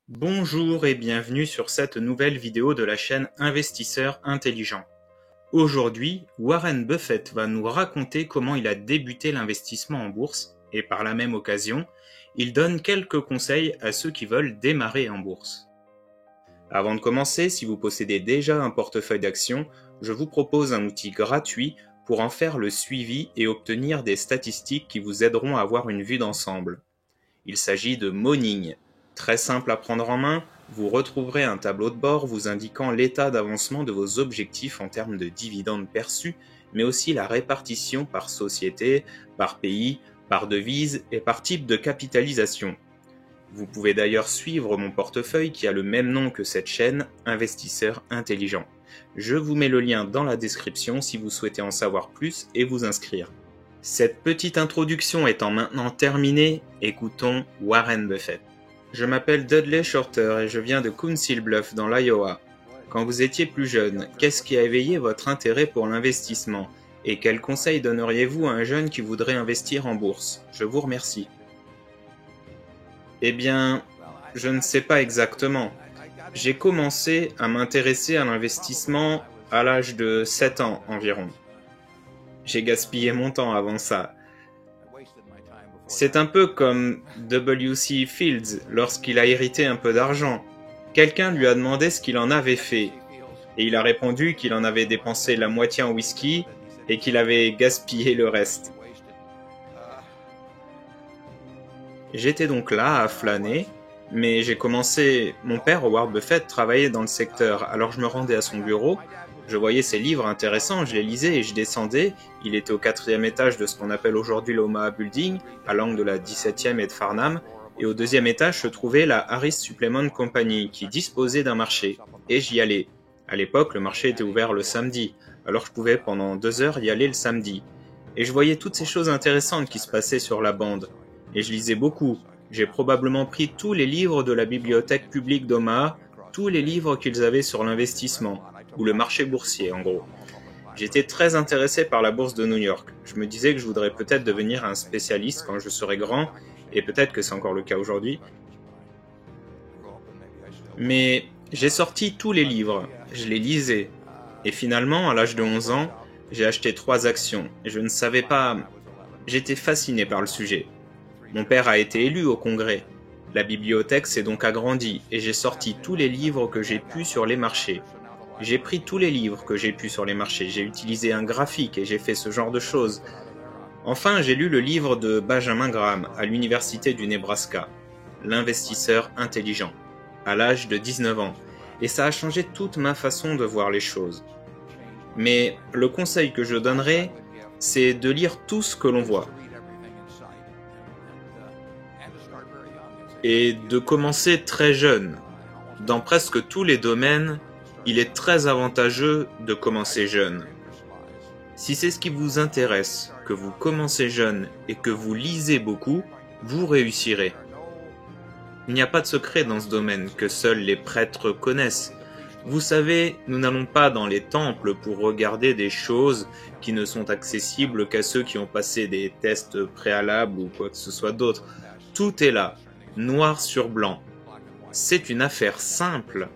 Bonjour et bienvenue sur cette nouvelle vidéo de la chaîne Investisseurs Intelligents. Aujourd'hui, Warren Buffett va nous raconter comment il a débuté l'investissement en bourse et par la même occasion, il donne quelques conseils à ceux qui veulent démarrer en bourse. Avant de commencer, si vous possédez déjà un portefeuille d'actions, je vous propose un outil gratuit pour en faire le suivi et obtenir des statistiques qui vous aideront à avoir une vue d'ensemble. Il s'agit de Morning. Très simple à prendre en main, vous retrouverez un tableau de bord vous indiquant l'état d'avancement de vos objectifs en termes de dividendes perçus, mais aussi la répartition par société, par pays, par devise et par type de capitalisation. Vous pouvez d'ailleurs suivre mon portefeuille qui a le même nom que cette chaîne, Investisseurs Intelligents. Je vous mets le lien dans la description si vous souhaitez en savoir plus et vous inscrire. Cette petite introduction étant maintenant terminée, écoutons Warren Buffett. Je m'appelle Dudley Shorter et je viens de Council Bluffs dans l'Iowa. Quand vous étiez plus jeune, qu'est-ce qui a éveillé votre intérêt pour l'investissement? Et quels conseils donneriez-vous à un jeune qui voudrait investir en bourse? Je vous remercie. Eh bien, je ne sais pas exactement. J'ai commencé à m'intéresser à l'investissement à l'âge de 7 ans environ. J'ai gaspillé mon temps avant ça. C'est un peu comme W.C. Fields lorsqu'il a hérité un peu d'argent. Quelqu'un lui a demandé ce qu'il en avait fait, et il a répondu qu'il en avait dépensé la moitié en whisky et qu'il avait gaspillé le reste. J'étais donc là à flâner, mais j'ai commencé... Mon père, Howard Buffett, travaillait dans le secteur, alors je me rendais à son bureau, je voyais ses livres intéressants, je les lisais et je descendais. Il était au 4e étage de ce qu'on appelle aujourd'hui l'Omaha Building, à l'angle de la 17e et de Farnham, et au 2e étage se trouvait la Harris Supplement Company, qui disposait d'un marché, et j'y allais. À l'époque, le marché était ouvert le samedi, alors je pouvais pendant 2 heures y aller le samedi. Et je voyais toutes ces choses intéressantes qui se passaient sur la bande. Et je lisais beaucoup. J'ai probablement pris tous les livres de la bibliothèque publique d'Omaha, tous les livres qu'ils avaient sur l'investissement, ou le marché boursier en gros. J'étais très intéressé par la bourse de New York. Je me disais que je voudrais peut-être devenir un spécialiste quand je serai grand, et peut-être que c'est encore le cas aujourd'hui. Mais j'ai sorti tous les livres, je les lisais, et finalement, à l'âge de 11 ans, j'ai acheté 3 actions, et je ne savais pas... J'étais fasciné par le sujet. Mon père a été élu au Congrès. La bibliothèque s'est donc agrandie et j'ai sorti tous les livres que j'ai pu sur les marchés. J'ai pris tous les livres que j'ai pu sur les marchés, j'ai utilisé un graphique et j'ai fait ce genre de choses. Enfin, j'ai lu le livre de Benjamin Graham à l'université du Nebraska, L'investisseur intelligent, à l'âge de 19 ans, et ça a changé toute ma façon de voir les choses. Mais le conseil que je donnerais, c'est de lire tout ce que l'on voit. Et de commencer très jeune. Dans presque tous les domaines, il est très avantageux de commencer jeune. Si c'est ce qui vous intéresse, que vous commencez jeune et que vous lisez beaucoup, vous réussirez. Il n'y a pas de secret dans ce domaine que seuls les prêtres connaissent. Vous savez, nous n'allons pas dans les temples pour regarder des choses qui ne sont accessibles qu'à ceux qui ont passé des tests préalables ou quoi que ce soit d'autre. Tout est là. Noir sur blanc. C'est une affaire simple.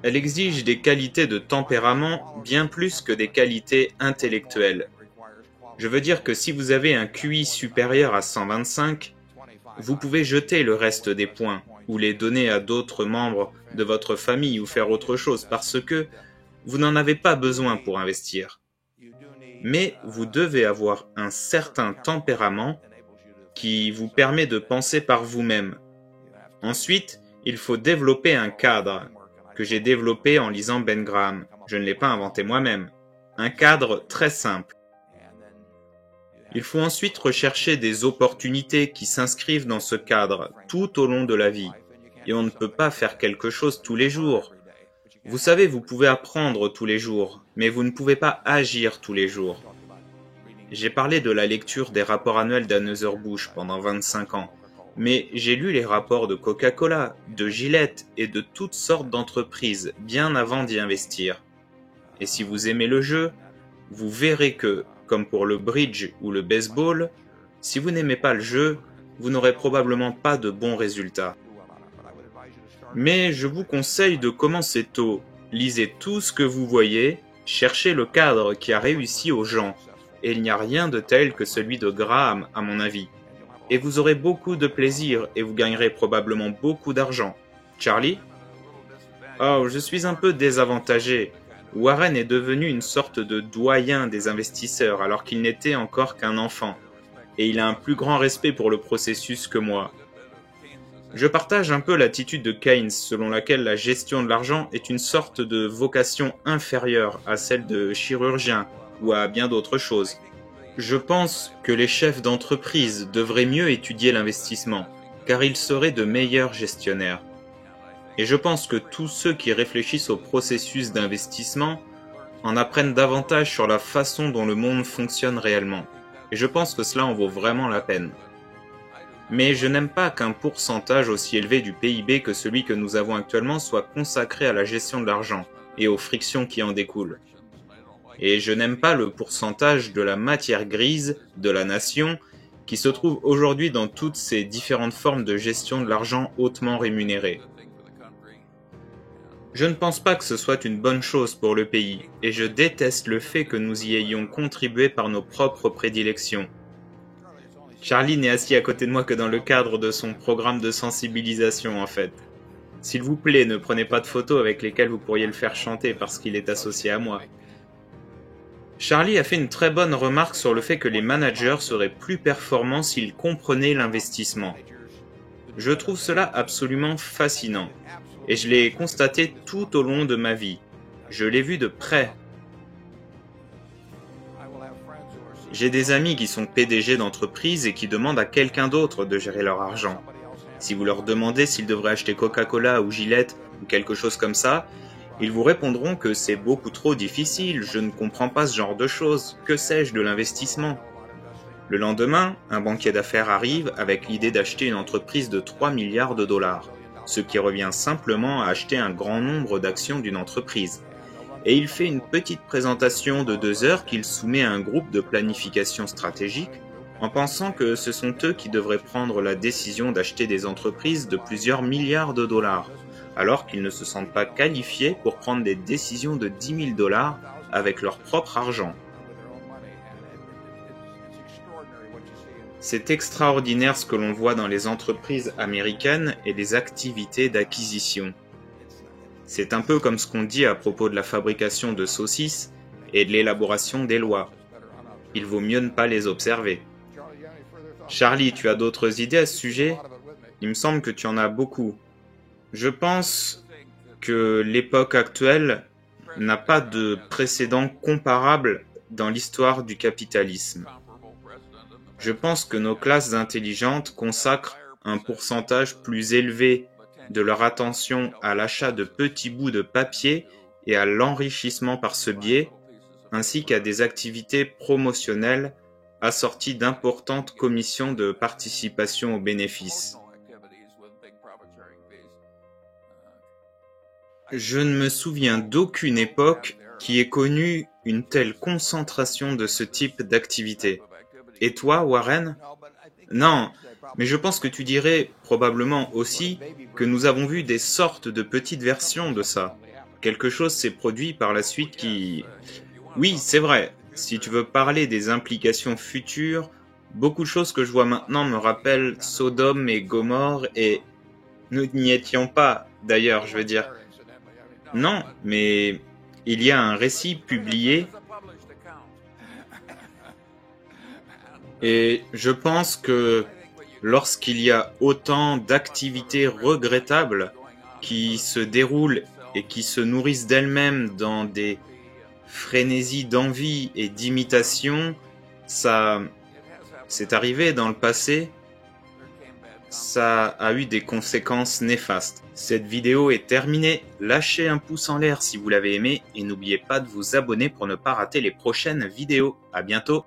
Elle exige des qualités de tempérament bien plus que des qualités intellectuelles. Je veux dire que si vous avez un QI supérieur à 125, vous pouvez jeter le reste des points ou les donner à d'autres membres de votre famille ou faire autre chose parce que vous n'en avez pas besoin pour investir. Mais vous devez avoir un certain tempérament qui vous permet de penser par vous-même. Ensuite, il faut développer un cadre, que j'ai développé en lisant Ben Graham. Je ne l'ai pas inventé moi-même. Un cadre très simple. Il faut ensuite rechercher des opportunités qui s'inscrivent dans ce cadre tout au long de la vie. Et on ne peut pas faire quelque chose tous les jours. Vous savez, vous pouvez apprendre tous les jours, mais vous ne pouvez pas agir tous les jours. J'ai parlé de la lecture des rapports annuels d'Anheuser-Busch pendant 25 ans, mais j'ai lu les rapports de Coca-Cola, de Gillette et de toutes sortes d'entreprises bien avant d'y investir. Et si vous aimez le jeu, vous verrez que, comme pour le bridge ou le baseball, si vous n'aimez pas le jeu, vous n'aurez probablement pas de bons résultats. Mais je vous conseille de commencer tôt. Lisez tout ce que vous voyez, cherchez le cadre qui a réussi aux gens. Et il n'y a rien de tel que celui de Graham, à mon avis. Et vous aurez beaucoup de plaisir et vous gagnerez probablement beaucoup d'argent. Charlie? Oh, je suis un peu désavantagé. Warren est devenu une sorte de doyen des investisseurs alors qu'il n'était encore qu'un enfant. Et il a un plus grand respect pour le processus que moi. Je partage un peu l'attitude de Keynes selon laquelle la gestion de l'argent est une sorte de vocation inférieure à celle de chirurgien ou à bien d'autres choses. Je pense que les chefs d'entreprise devraient mieux étudier l'investissement, car ils seraient de meilleurs gestionnaires. Et je pense que tous ceux qui réfléchissent au processus d'investissement en apprennent davantage sur la façon dont le monde fonctionne réellement. Et je pense que cela en vaut vraiment la peine. Mais je n'aime pas qu'un pourcentage aussi élevé du PIB que celui que nous avons actuellement soit consacré à la gestion de l'argent et aux frictions qui en découlent. Et je n'aime pas le pourcentage de la matière grise de la nation qui se trouve aujourd'hui dans toutes ces différentes formes de gestion de l'argent hautement rémunérées. Je ne pense pas que ce soit une bonne chose pour le pays, et je déteste le fait que nous y ayons contribué par nos propres prédilections. Charlie n'est assis à côté de moi que dans le cadre de son programme de sensibilisation en fait. S'il vous plaît, ne prenez pas de photos avec lesquelles vous pourriez le faire chanter parce qu'il est associé à moi. Charlie a fait une très bonne remarque sur le fait que les managers seraient plus performants s'ils comprenaient l'investissement. Je trouve cela absolument fascinant, et je l'ai constaté tout au long de ma vie. Je l'ai vu de près. J'ai des amis qui sont PDG d'entreprises et qui demandent à quelqu'un d'autre de gérer leur argent. Si vous leur demandez s'ils devraient acheter Coca-Cola ou Gillette ou quelque chose comme ça, ils vous répondront que c'est beaucoup trop difficile, je ne comprends pas ce genre de choses, que sais-je de l'investissement? Le lendemain, un banquier d'affaires arrive avec l'idée d'acheter une entreprise de 3 milliards de dollars, ce qui revient simplement à acheter un grand nombre d'actions d'une entreprise. Et il fait une petite présentation de 2 heures qu'il soumet à un groupe de planification stratégique en pensant que ce sont eux qui devraient prendre la décision d'acheter des entreprises de plusieurs milliards de dollars, alors qu'ils ne se sentent pas qualifiés pour prendre des décisions de 10 000 dollars avec leur propre argent. C'est extraordinaire ce que l'on voit dans les entreprises américaines et les activités d'acquisition. C'est un peu comme ce qu'on dit à propos de la fabrication de saucisses et de l'élaboration des lois. Il vaut mieux ne pas les observer. Charlie, tu as d'autres idées à ce sujet? Il me semble que tu en as beaucoup. Je pense que l'époque actuelle n'a pas de précédent comparable dans l'histoire du capitalisme. Je pense que nos classes intelligentes consacrent un pourcentage plus élevé de leur attention à l'achat de petits bouts de papier et à l'enrichissement par ce biais, ainsi qu'à des activités promotionnelles assorties d'importantes commissions de participation aux bénéfices. Je ne me souviens d'aucune époque qui ait connu une telle concentration de ce type d'activité. Et toi, Warren? Non, mais je pense que tu dirais probablement aussi que nous avons vu des sortes de petites versions de ça. Quelque chose s'est produit par la suite qui... Oui, c'est vrai, si tu veux parler des implications futures, beaucoup de choses que je vois maintenant me rappellent Sodome et Gomorrhe et... Nous n'y étions pas, d'ailleurs, je veux dire. Non, mais il y a un récit publié et je pense que lorsqu'il y a autant d'activités regrettables qui se déroulent et qui se nourrissent d'elles-mêmes dans des frénésies d'envie et d'imitation, ça, c'est arrivé dans le passé, ça a eu des conséquences néfastes. Cette vidéo est terminée, lâchez un pouce en l'air si vous l'avez aimé et n'oubliez pas de vous abonner pour ne pas rater les prochaines vidéos. À bientôt.